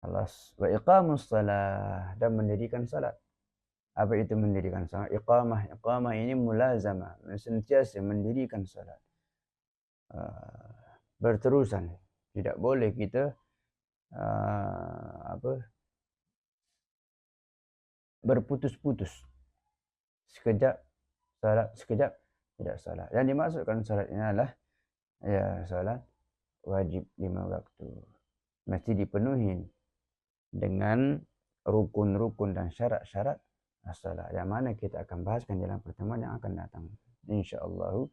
Wa iqamus salah, dan mendirikan salat. Apa itu mendirikan salat? Iqamah. Iqamah ini mulazamah, sentiasa mendirikan salat. Berterusan. Tidak boleh kita berputus-putus. Sekejap salat, sekejap tidak salat. Yang dimaksudkan salat ini adalah salat wajib 5 waktu. Mesti dipenuhi dengan rukun-rukun dan syarat-syarat salat, yang mana kita akan bahaskan dalam pertemuan yang akan datang, insyaallah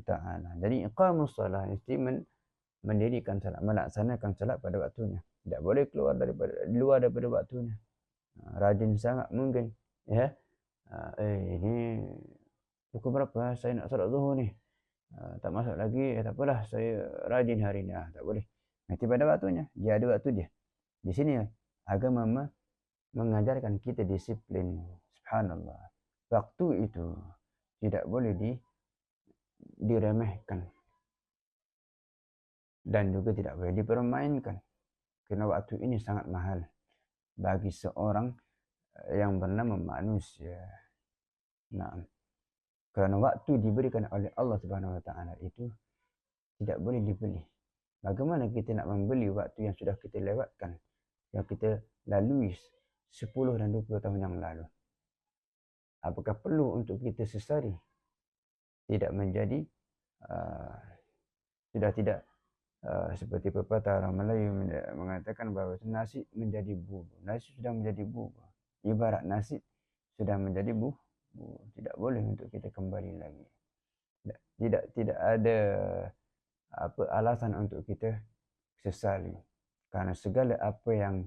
ta'ala. Jadi iqamus salat, mesti mendirikan salat, melaksanakan salat pada waktunya. Tidak boleh keluar luar daripada waktunya. Rajin sangat mungkin, ya. Ini pukul berapa saya nak salat zuhur ni? Tak masuk lagi, tak apalah, saya rajin hari ni. Tak boleh. Nanti pada waktunya, dia ada waktu dia. Di sini agama mengajarkan kita disiplin. Subhanallah. Waktu itu tidak boleh diremehkan dan juga tidak boleh dipermainkan, kerana waktu ini sangat mahal bagi seorang yang bernama manusia. Nah, kerana waktu diberikan oleh Allah Subhanahu Wa Taala itu tidak boleh dibeli. Bagaimana kita nak membeli waktu yang sudah kita lewatkan, yang kita lalui 10 dan 20 tahun yang lalu? Apakah perlu untuk kita sesari? Tidak menjadi sudah tidak seperti pepatah orang Melayu mengatakan bahawa nasi menjadi bubur. Nasi sudah menjadi bubur. Ibarat nasi sudah menjadi bubur. Tidak boleh untuk kita kembali lagi. Tidak ada alasan untuk kita sesali. Karena segala apa yang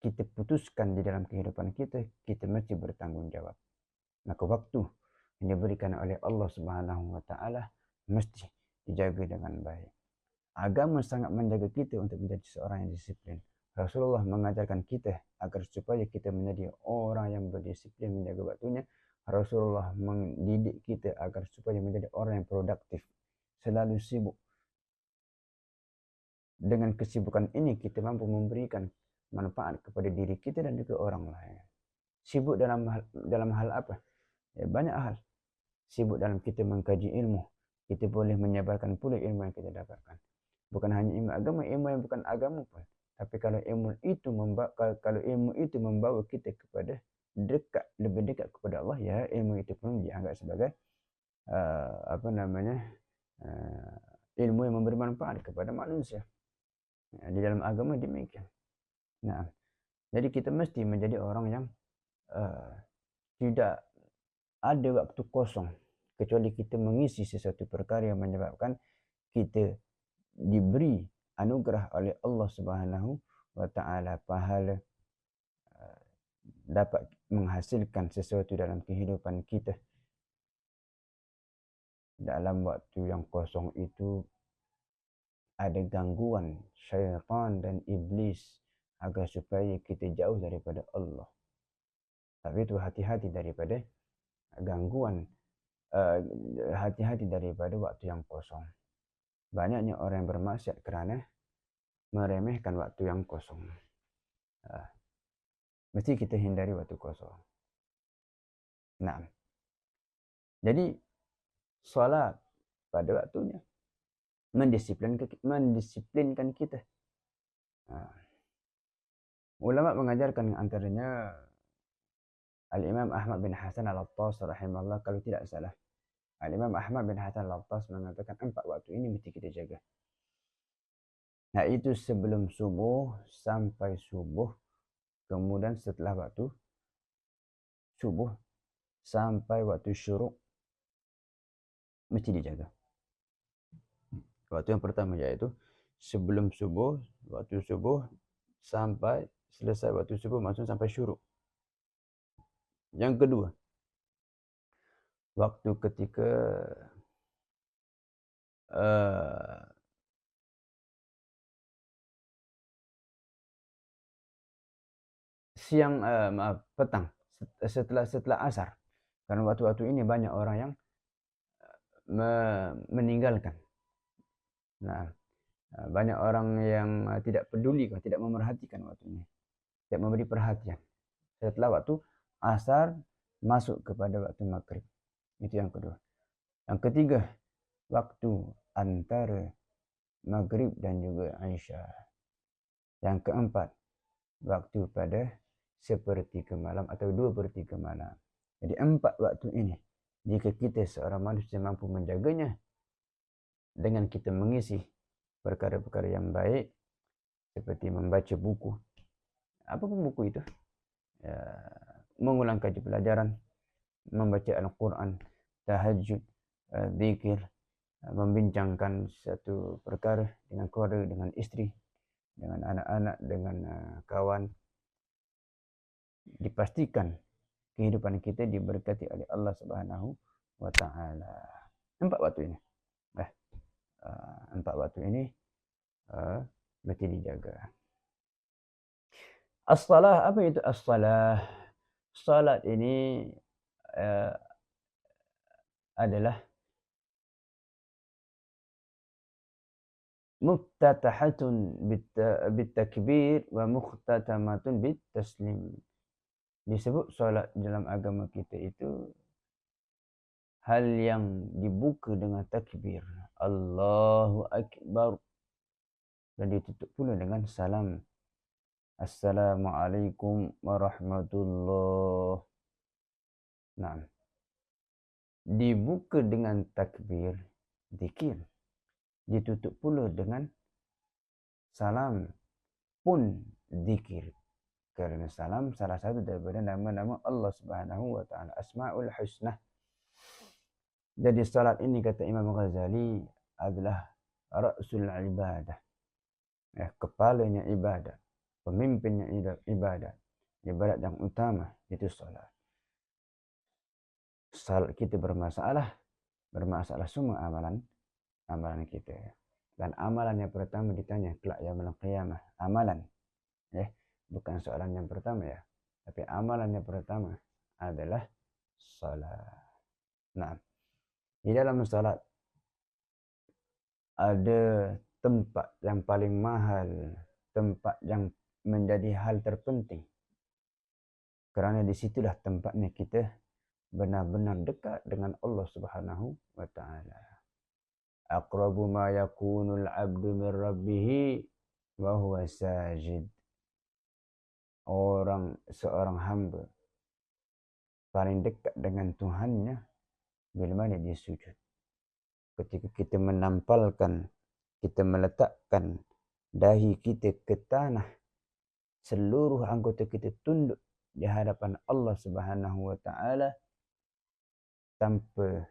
kita putuskan di dalam kehidupan kita, kita mesti bertanggungjawab. Maka waktu yang diberikan oleh Allah Subhanahu Wa Taala mesti dijaga dengan baik. Agama sangat menjaga kita untuk menjadi seorang yang disiplin. Rasulullah mengajarkan kita agar supaya kita menjadi orang yang berdisiplin menjaga waktunya. Rasulullah mendidik kita agar supaya menjadi orang yang produktif, selalu sibuk. Dengan kesibukan ini kita mampu memberikan manfaat kepada diri kita dan juga orang lain. Sibuk dalam hal apa? Banyak hal. Sibuk dalam kita mengkaji ilmu, kita boleh menyebarkan pula ilmu yang kita dapatkan. Bukan hanya ilmu agama, ilmu yang bukan agama pun. Tapi kalau ilmu itu membawa kita kepada lebih dekat kepada Allah, ya ilmu itu pun dianggap sebagai ilmu yang memberi manfaat kepada manusia. Di dalam agama demikian. Nah, jadi kita mesti menjadi orang yang tidak ada waktu kosong kecuali kita mengisi sesuatu perkara yang menyebabkan kita diberi anugerah oleh Allah Subhanahu Wa Taala pahala, dapat menghasilkan sesuatu dalam kehidupan kita. Dalam waktu yang kosong itu ada gangguan syaitan dan iblis agar supaya kita jauh daripada Allah. Tapi itu hati-hati daripada gangguan, hati-hati daripada waktu yang kosong. Banyaknya orang yang bermaksiat kerana meremehkan waktu yang kosong. Mesti kita hindari waktu kosong. Nah, jadi solat pada waktunya mendisiplinkan kita. Ulama mengajarkan antaranya Al-Imam Ahmad bin Hasan Al-Attas rahimahullah, kalau tidak salah. Al-Imam Ahmad bin Hasan Al-Attas mengatakan 4 waktu ini mesti kita jaga. Nah, itu sebelum subuh sampai subuh, kemudian setelah waktu subuh sampai waktu syuruk mesti dijaga. Waktu yang pertama yaitu sebelum subuh, waktu subuh sampai selesai waktu subuh, maksud sampai syuruk. Yang kedua, waktu ketika petang setelah asar. Karena waktu-waktu ini banyak orang yang meninggalkan. Nah, Banyak orang yang tidak peduli, tidak memerhatikan waktu ini, tidak memberi perhatian. Setelah waktu asar masuk kepada waktu maghrib. Itu yang kedua. Yang ketiga, waktu antara maghrib dan juga Isya. Yang keempat, waktu pada sepertiga malam atau 2/3 malam. Jadi 4 waktu ini, jika kita seorang manusia mampu menjaganya dengan kita mengisi perkara-perkara yang baik, seperti membaca buku, apapun buku itu, ya, mengulang kaji pelajaran, membaca Al-Quran, tahajud, zikir, membincangkan satu perkara dengan keluarga, dengan istri, dengan anak-anak, dengan kawan, dipastikan kehidupan kita diberkati oleh Allah Subhanahu wa taala. 4 waktu ini. 4 waktu ini mesti dijaga. As-salah, apa itu as-salah? Salat ini adalah muftatahatun bitakbir wa mukhtatamatun bitaslim. Disebut salat dalam agama kita itu hal yang dibuka dengan takbir, Allahu Akbar, dan ditutup pula dengan salam, Assalamualaikum warahmatullahi. Nah, dibuka dengan takbir, zikir, ditutup pula dengan salam pun zikir. Kerana salam salah satu daripada nama-nama Allah Subhanahu wa taala, Asmaul Husna. Jadi salat ini, kata Imam Ghazali, adalah ra'sul ibadah. Kepalanya ibadah, pemimpinnya ibadah. Ibadat yang utama itu salat. Salat kita bermasalah semua amalan kita. Dan amalan yang pertama ditanya kelak yaumul qiyamah, amalan. Bukan soalan yang pertama ya, tapi amalan yang pertama adalah salat. Nah, di dalam salat ada tempat yang paling mahal, tempat yang menjadi hal terpenting. Kerana disitulah tempatnya kita benar-benar dekat dengan Allah Subhanahu wa taala. Aqrabu ma yakunul 'abdu min rabbih wa huwa sajid. Seorang hamba paling dekat dengan Tuhannya bila mana dia sujud. Ketika kita menampalkan, kita meletakkan dahi kita ke tanah, seluruh anggota kita tunduk di hadapan Allah Subhanahu wa taala, tanpa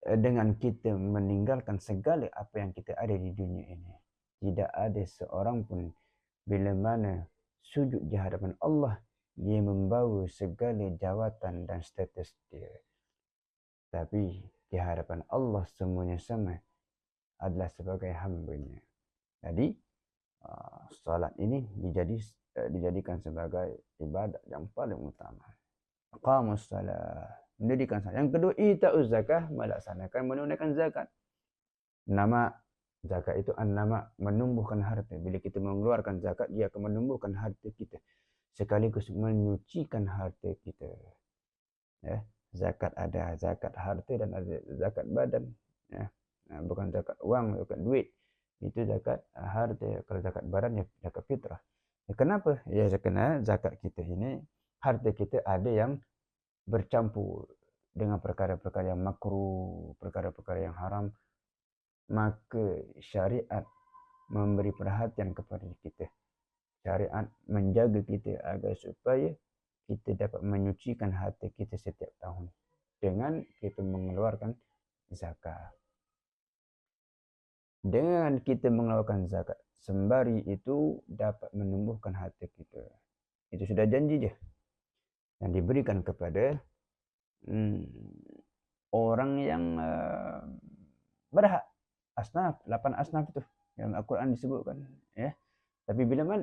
dengan kita meninggalkan segala apa yang kita ada di dunia ini. Tidak ada seorang pun bila mana sujud di hadapan Allah, dia membawa segala jawatan dan status dia. Tapi di hadapan Allah semuanya sama, adalah sebagai hamba-Nya. Jadi salat ini dijadikan sebagai ibadat yang paling utama. Aqamus salat, mendirikan salat. Yang kedua, ita'uz zakah, melaksanakan menunaikan zakat. Nama zakat itu an-nama, menumbuhkan harta. Bila kita mengeluarkan zakat, dia akan menumbuhkan harta kita, sekaligus menyucikan harta kita. Zakat ada zakat harta dan ada zakat badan. Bukan zakat uang, zakat duit. Itu zakat harta. Kalau zakat badan, ya zakat fitrah. Kenapa? Ya, kerana zakat kita ini, harta kita ada yang bercampur dengan perkara-perkara yang makruh, perkara-perkara yang haram. Maka syariat memberi perhatian kepada kita. Syariat menjaga kita agar supaya kita dapat menyucikan hati kita setiap tahun dengan kita mengeluarkan zakat. Dengan kita mengeluarkan zakat, sembari itu dapat menumbuhkan hati kita. Itu sudah janji je yang diberikan kepada orang yang berhak. Asnaf, 8 asnaf itu dalam Al-Quran disebutkan. Tapi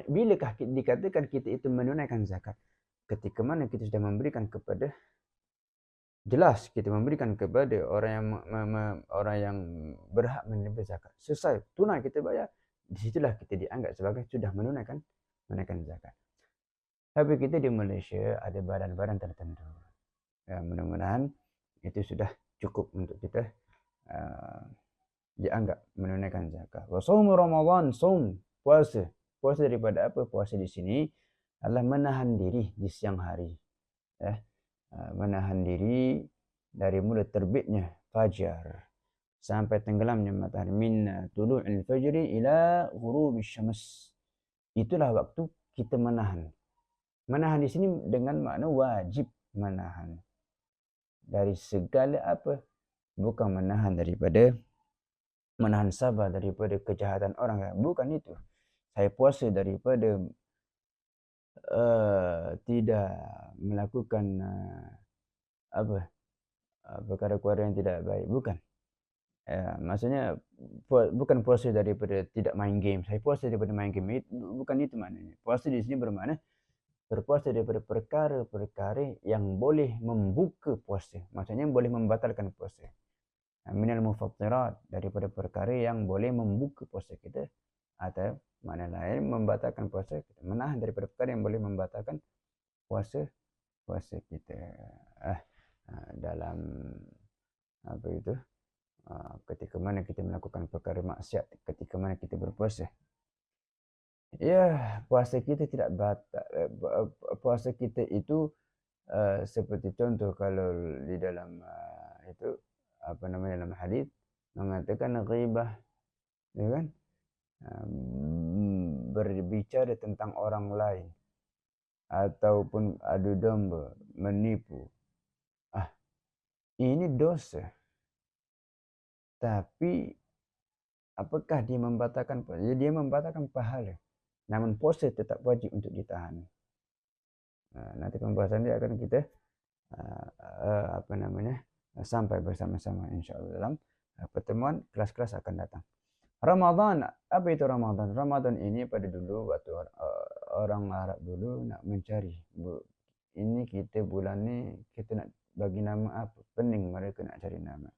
bilakah dikatakan kita itu menunaikan zakat? Ketika mana kita sudah memberikan kepada jelas kita memberikan kepada orang yang orang yang berhak menerima zakat. Selesai tunai kita bayar, disitulah kita dianggap sebagai sudah menunaikan zakat. Tapi kita di Malaysia ada badan-badan tertentu. Ya, mudah-mudahan itu sudah cukup untuk kita dianggap menunaikan zakat. Wa shaum Ramadan, saum puasa. Puasa daripada apa? Puasa di sini adalah menahan diri di siang hari. Ya. Menahan diri dari mulai terbitnya fajar sampai tenggelamnya matahari, min tulu'il fajri ila ghurubisy syams. Itulah waktu kita menahan. Menahan di sini dengan makna wajib menahan dari segala apa? Bukan menahan daripada menahan sabar daripada kejahatan orang, bukan itu. Saya puasa daripada tidak melakukan perkara-perkara yang tidak baik, bukan. Maksudnya bukan puasa daripada tidak main game. Saya puasa daripada main game, bukan itu maknanya. Puasa di sini bermakna berpuasa daripada perkara-perkara yang boleh membuka puasa, maksudnya boleh membatalkan puasa. Minal mufattirat, daripada perkara yang boleh membuka puasa kita, atau makna lain membatalkan puasa kita, menahan daripada perkara yang boleh membatalkan puasa kita. Dalam apa itu, ketika mana kita melakukan perkara maksiat, ketika mana kita berpuasa, ya puasa kita tidak batal. Puasa kita itu seperti contoh kalau di dalam itu apa namanya, dalam hadis mengatakan ghibah, ya kan, berbicara tentang orang lain ataupun adu domba, menipu. Ini dosa. Tapi apakah dia membatalkan puasa? Dia membatalkan pahala. Namun puasa tetap wajib untuk ditahan. Nanti pembahasan dia akan kita sampai bersama-sama insya-Allah dalam pertemuan kelas-kelas akan datang. Ramadan, apa itu Ramadan? Ramadan ini pada dulu waktu orang Arab dulu nak mencari, ini kita bulan ni kita nak bagi nama apa? Pening mereka nak cari nama.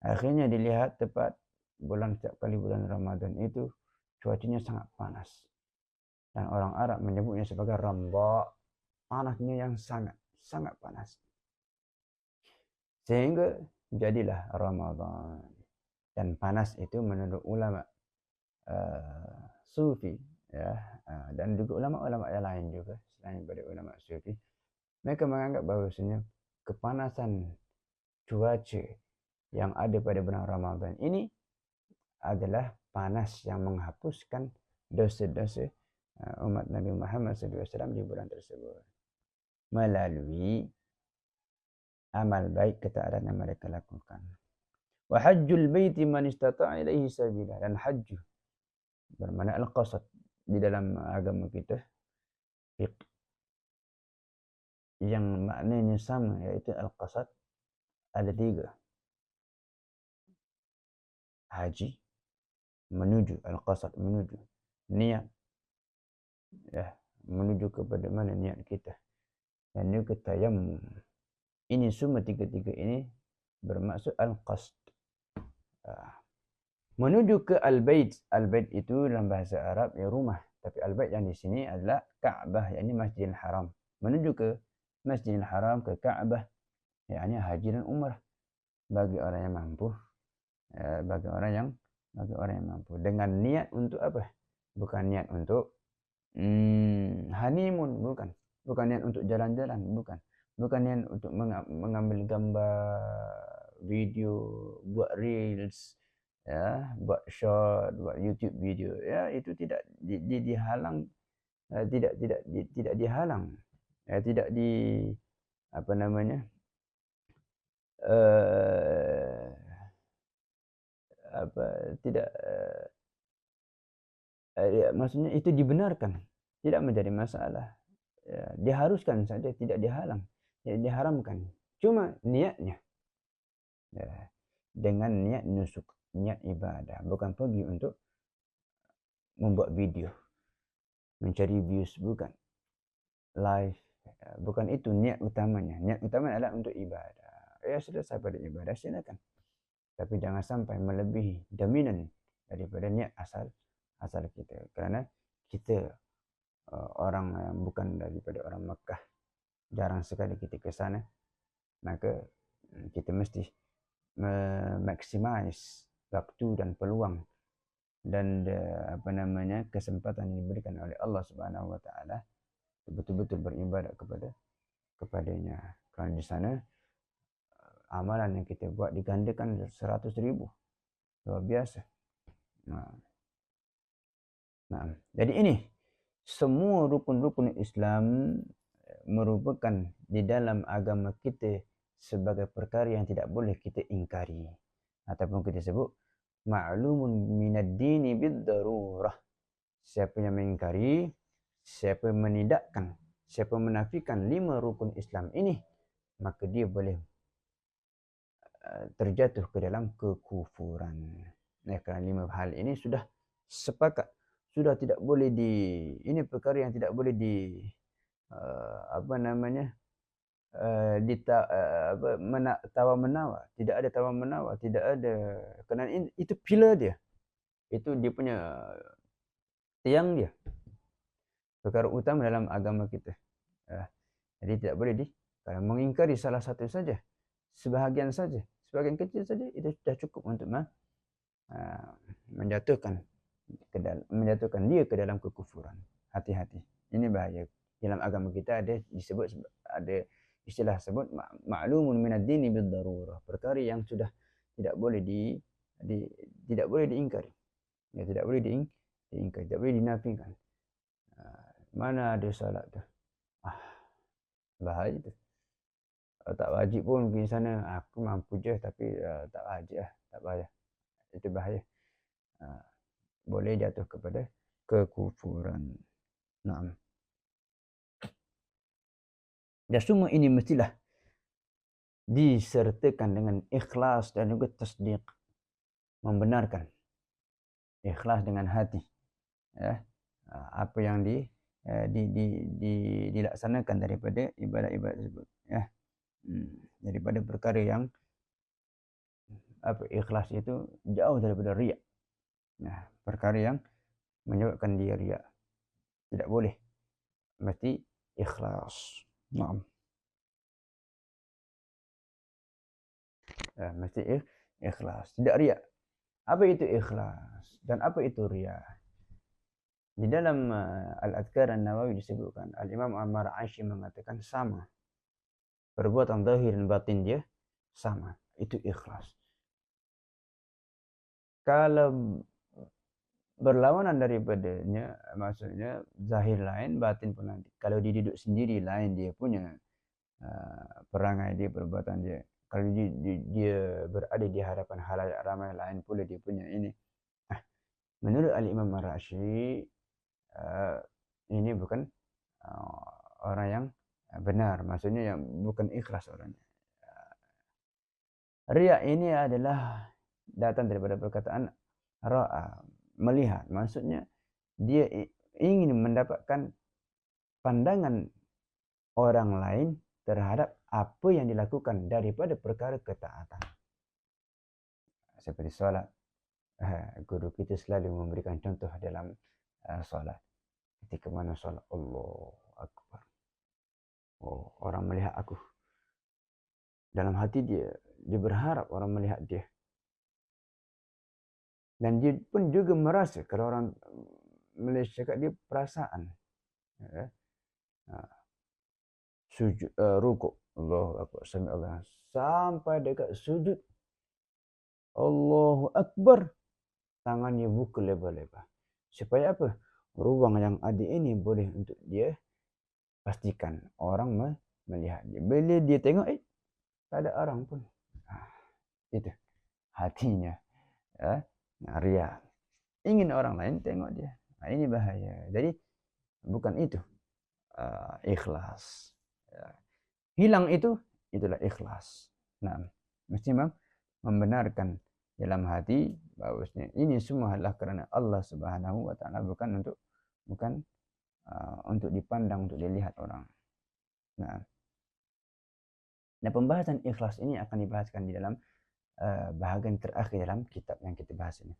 Akhirnya dilihat tepat setiap kali bulan Ramadan itu cuacanya sangat panas. Dan orang Arab menyebutnya sebagai Ramba, panasnya yang sangat panas. Sehingga jadilah Ramadan. Dan panas itu menurut ulama Sufi, ya, dan juga ulama-ulama yang lain juga selain daripada ulama Sufi, mereka menganggap bahawasanya kepanasan cuaca yang ada pada bulan Ramadan ini adalah panas yang menghapuskan dosa-dosa umat Nabi Muhammad SAW di bulan tersebut melalui amal baik ketaatan yang mereka lakukan. Wa hajjul baiti man istata'a ilaihi sabila, dan haji bermakna al-qasad di dalam agama kita yang maknanya sama, yaitu al-qasad ada 3. Haji, menuju, al-qasad menuju, niat, ya, menuju kepada mana niat kita, dan juga tayammum. Ini semua 3 ini bermaksud al-qasd. Menuju ke al-bait. Al-bait itu dalam bahasa Arab ya rumah, tapi al-bait yang di sini adalah Ka'bah, yakni Masjidil Haram. Menuju ke Masjidil Haram, ke Ka'bah, yakni haji dan umrah bagi orang yang mampu. Bagi orang yang mampu, dengan niat untuk apa? Bukan niat untuk honeymoon, bukan niat untuk jalan-jalan, bukan niat untuk mengambil gambar, video, buat reels, ya, buat short, buat YouTube video, ya, itu tidak dihalang, tidak dihalang, ya, tidak di apa namanya, tidak, ya, maksudnya itu dibenarkan, tidak menjadi masalah, ya, diharuskan saja, tidak dihalang, tidak diharamkan, cuma niatnya, ya, dengan niat nusuk, niat ibadah, bukan pergi untuk membuat video, mencari views, bukan live, bukan itu niat utamanya. Niat utamanya adalah untuk ibadah. ya selesai pada ibadah, silakan. Tapi jangan sampai melebihi dominan daripada niat asal kita. Kerana kita orang yang bukan daripada orang Makkah, jarang sekali kita ke sana, maka kita mesti memaximize waktu dan peluang dan kesempatan yang diberikan oleh Allah Subhanahu wa taala betul-betul beribadat kepadanya. Kerana di sana amalan yang kita buat digandakan 100,000. Luar biasa. Nah, jadi ini semua rukun-rukun Islam merupakan di dalam agama kita sebagai perkara yang tidak boleh kita ingkari, ataupun kita sebut ma'lumun minad dini bid-darurah. Siapa yang mengingkari, siapa yang menidakkan, siapa menafikan 5 rukun Islam ini, maka dia boleh terjatuh ke dalam kekufuran. Kerana 5 hal ini sudah sepakat, sudah tidak boleh ini perkara yang tidak boleh tawar-menawar. Tidak ada tawar-menawar, tidak ada, kerana itu pilar dia. Itu dia punya tiang dia. Perkara utama dalam agama kita. Jadi tidak boleh kalau mengingkari salah satu saja, sebahagian saja, sebahagian kecil saja, itu sudah cukup untuk menjatuhkan dia ke dalam kekufuran. Hati-hati. Ini bahaya. Dalam agama kita ada istilah sebut ma'lumun minad dini bid-darurah. Perkara yang sudah tidak boleh tidak boleh diingkari. Ya, tidak boleh diingkari, tidak boleh dinafikan. Mana ada salat tu? Bahaya tu. Tak wajib pun pergi sana, aku mampu je tapi tak wajib lah, tak bahaya. Itu bahaya. Boleh jatuh kepada kekufuran. Naam. Dan semua ini mestilah disertakan dengan ikhlas dan juga tasdiq, membenarkan. Ikhlas dengan hati. Apa yang dilaksanakan daripada ibadat-ibadat tersebut. Daripada perkara yang ikhlas itu jauh daripada riak. Perkara yang menyebabkan dia riak tidak boleh. Mesti ikhlas. Naam. Mesti ikhlas, tidak riak. Apa itu ikhlas dan apa itu riak? Di dalam Al-Adhkar An-Nawawi disebutkan, Al-Imam Ammar Aishi mengatakan sama. Perbuatan zahir dan batin dia sama. Itu ikhlas. Kalau berlawanan daripadanya, maksudnya zahir lain, batin pun nanti. Kalau dia duduk sendiri lain, dia punya perangai dia, perbuatan dia. Kalau dia berada di hadapan halayak ramai, lain pula dia punya ini. Menurut Al-Imam Ar-Rashi, ini bukan orang yang benar, maksudnya yang bukan ikhlas orangnya. Riya ini adalah datang daripada perkataan ra'a, melihat. Maksudnya dia ingin mendapatkan pandangan orang lain terhadap apa yang dilakukan daripada perkara ketaatan. Seperti solat. Guru kita selalu memberikan contoh dalam solat. Ketika mana solat, Allahu Akbar. Orang melihat aku. Dalam hati dia berharap orang melihat dia. Dan dia pun juga merasa, kalau orang Malaysia cakap, dia perasaan. Sujud, rukuk, Allahu Akbar, sami Allah, sampai dekat sujud, Allahu Akbar, tangannya buka lebar-lebar. Supaya apa? Ruang yang ada ini boleh untuk dia pastikan orang melihat dia. Bila dia tengok, tak ada orang pun. Itu hatinya. Riya. Ingin orang lain tengok dia. Ini bahaya. Jadi bukan itu ikhlas. Hilang itulah ikhlas. Mesti membenarkan dalam hati bahwasanya ini semua adalah kerana Allah Subhanahu wa taala, bukan untuk dipandang, untuk dilihat orang. Dan pembahasan ikhlas ini akan dibahaskan di dalam bahagian terakhir dalam kitab yang kita bahas ini.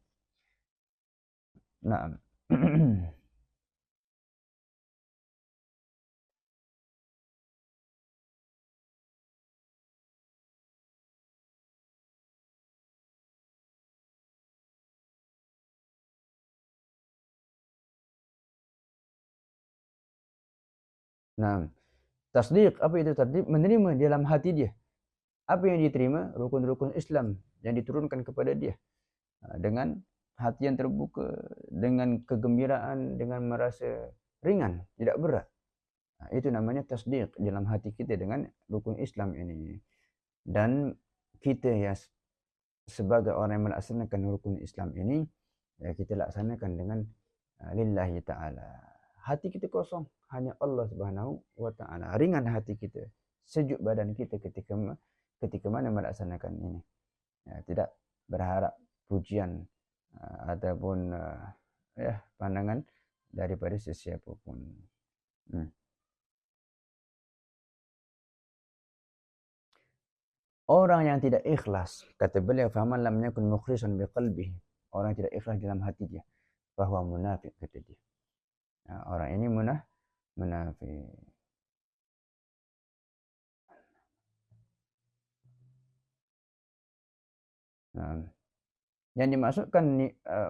Nah, nah, tasdiq, apa itu tasdiq? Menerima di dalam hati dia. Apa yang diterima? Rukun-rukun Islam yang diturunkan kepada dia. Dengan hati yang terbuka, dengan kegembiraan, dengan merasa ringan, tidak berat. Itu namanya tasdiq dalam hati kita dengan rukun Islam ini. Dan kita ya sebagai orang yang melaksanakan rukun Islam ini, ya kita laksanakan dengan lillahi ta'ala. Hati kita kosong, hanya Allah Subhanahu wa ta'ala. Ringan hati kita, sejuk badan kita ketika mana melaksanakan ini. Ya, tidak berharap pujian ataupun pandangan daripada sesiapa pun. Orang yang tidak ikhlas, kata beliau, faman lam yakun mukhlishan biqalbihi, orang yang tidak ikhlas dalam hati dia, bahwa munafik, kata dia. Orang ini munafik. Yang dimaksudkan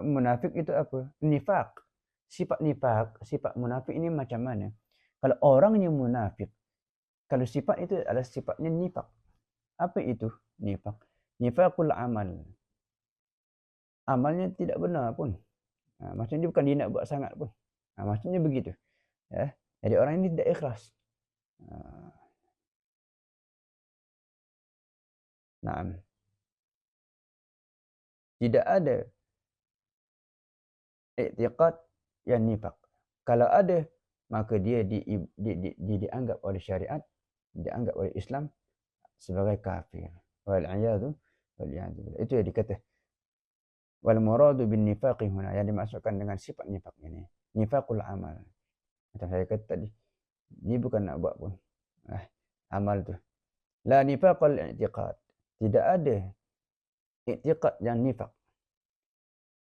munafik itu apa? Nifak. Sifat nifak, sifat munafik ini macam mana? Kalau orangnya munafik, kalau sifat itu adalah sifatnya nifak. Apa itu nifak? Nifakul amal. Amalnya tidak benar pun. Maksudnya bukan dia nak buat sangat pun. Maksudnya begitu. Ya. Jadi orang ini tidak ikhlas. Nah, tidak ada i'tiqad yang nifak. Kalau ada, maka dia dianggap oleh syariat, dianggap oleh Islam sebagai kafir. Wal'iyadu billah. Itu yang dikata. Wal muradu bin nifaqi huna, yang dimaksudkan dengan sifat nifak ini, nifaqul amal. Macam saya kata tadi, dia bukan nak buat pun. Amal tu. La nifaqal i'tiqad. Tidak ada i'tiqad yang nifak.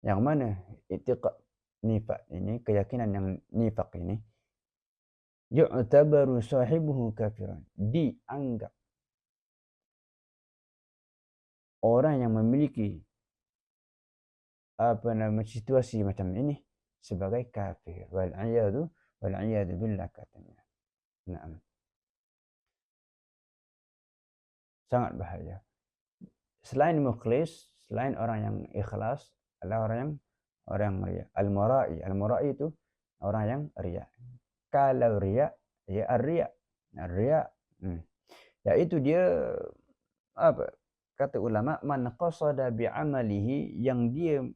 Yang mana i'tiqad nifak ini, keyakinan yang nifak ini, yu'tabaru sahibuhu kafiran, dianggap orang yang memiliki situasi macam ini sebagai kafir. Wal'iyadu billah, katanya. Naam. Sangat bahaya. Selain mukhlis, selain orang yang ikhlas, adalah orang yang riya. Al-mura'i itu orang yang riya. Kalau riya, ya ar-riya. Ar-riya, yaitu dia apa? Kata ulama, man qasada bi'amalihi, yang dia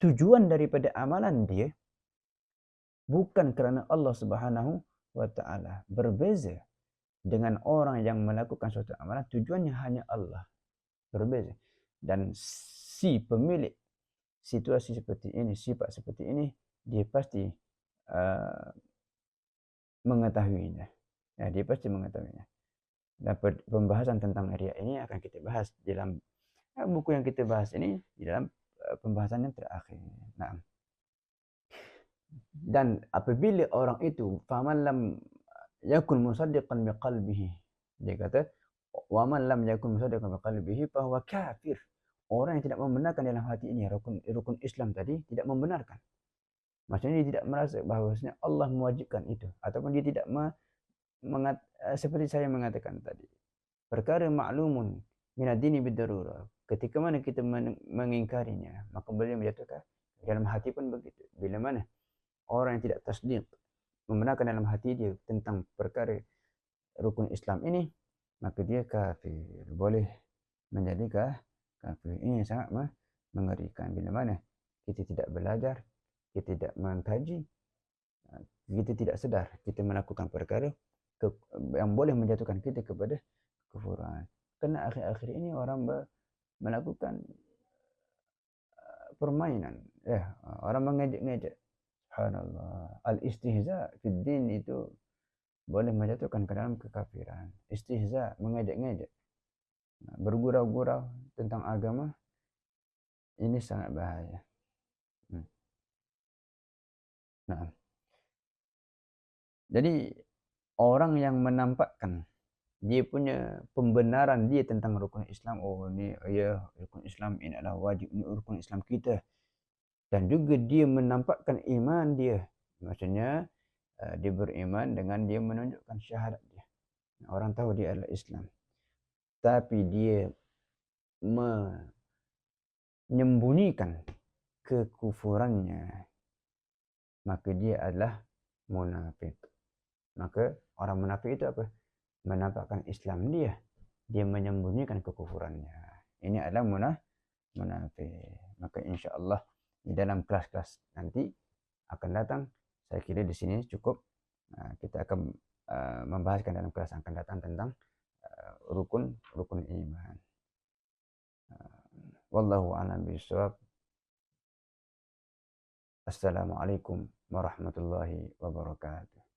tujuan daripada amalan dia bukan kerana Allah Subhanahu wa ta'ala. Berbeza dengan orang yang melakukan suatu amalan tujuannya hanya Allah. Berbeza. Dan si pemilik situasi seperti ini, sifat seperti ini, dia pasti mengetahuinya. Ya, dia pasti mengetahuinya. Dan pembahasan tentang riya ini akan kita bahas dalam buku yang kita bahas ini, di dalam pembahasan yang terakhir. Nah, dan apabila orang itu faman lam yakun musaddiqan biqalbihi, dia kata wa man lam yakun musaddiqan biqalbihi fa huwa kafir. Orang yang tidak membenarkan dalam hati ini rukun Islam tadi, tidak membenarkan. Maksudnya dia tidak merasa bahawasanya Allah mewajibkan itu, ataupun dia tidak seperti saya mengatakan tadi, perkara ma'lumun minad-dini bid-darurah, ketika mana kita mengingkarinya, maka beliau menjatuhkan dalam hati pun begitu. Bila mana orang yang tidak tasdiq, membenarkan dalam hati dia tentang perkara rukun Islam ini, maka dia kafir, boleh menjadi kafir. Ini sangat mengerikan. Bila mana kita tidak belajar, kita tidak mengkaji, kita tidak sedar, kita melakukan perkara yang boleh menjatuhkan kita kepada kufuran. Kerana akhir-akhir ini orang melakukan permainan, orang mengejek-ngejek. Subhanallah. Al-istihza fid din itu boleh menjatuhkan ke dalam kekafiran. Istihza, mengejek-ngejek, bergurau-gurau tentang agama, ini sangat bahaya. Nah, jadi orang yang menampakkan dia punya pembenaran dia tentang rukun Islam, oh ini ya rukun Islam ini adalah wajib, ini rukun Islam kita, dan juga dia menampakkan iman dia, maksudnya dia beriman dengan dia menunjukkan syahadat dia, orang tahu dia adalah Islam, tapi dia menyembunyikan kekufurannya, maka dia adalah munafik. Maka orang munafik itu apa? Menampakkan Islam dia, dia menyembunyikan kekufurannya. Ini adalah munafik. Maka insya Allah di dalam kelas-kelas nanti akan datang, saya kira di sini cukup. Kita akan membahaskan dalam kelas akan datang tentang rukun iman. Wallahu a'lam bishawab. Assalamualaikum warahmatullahi wabarakatuh.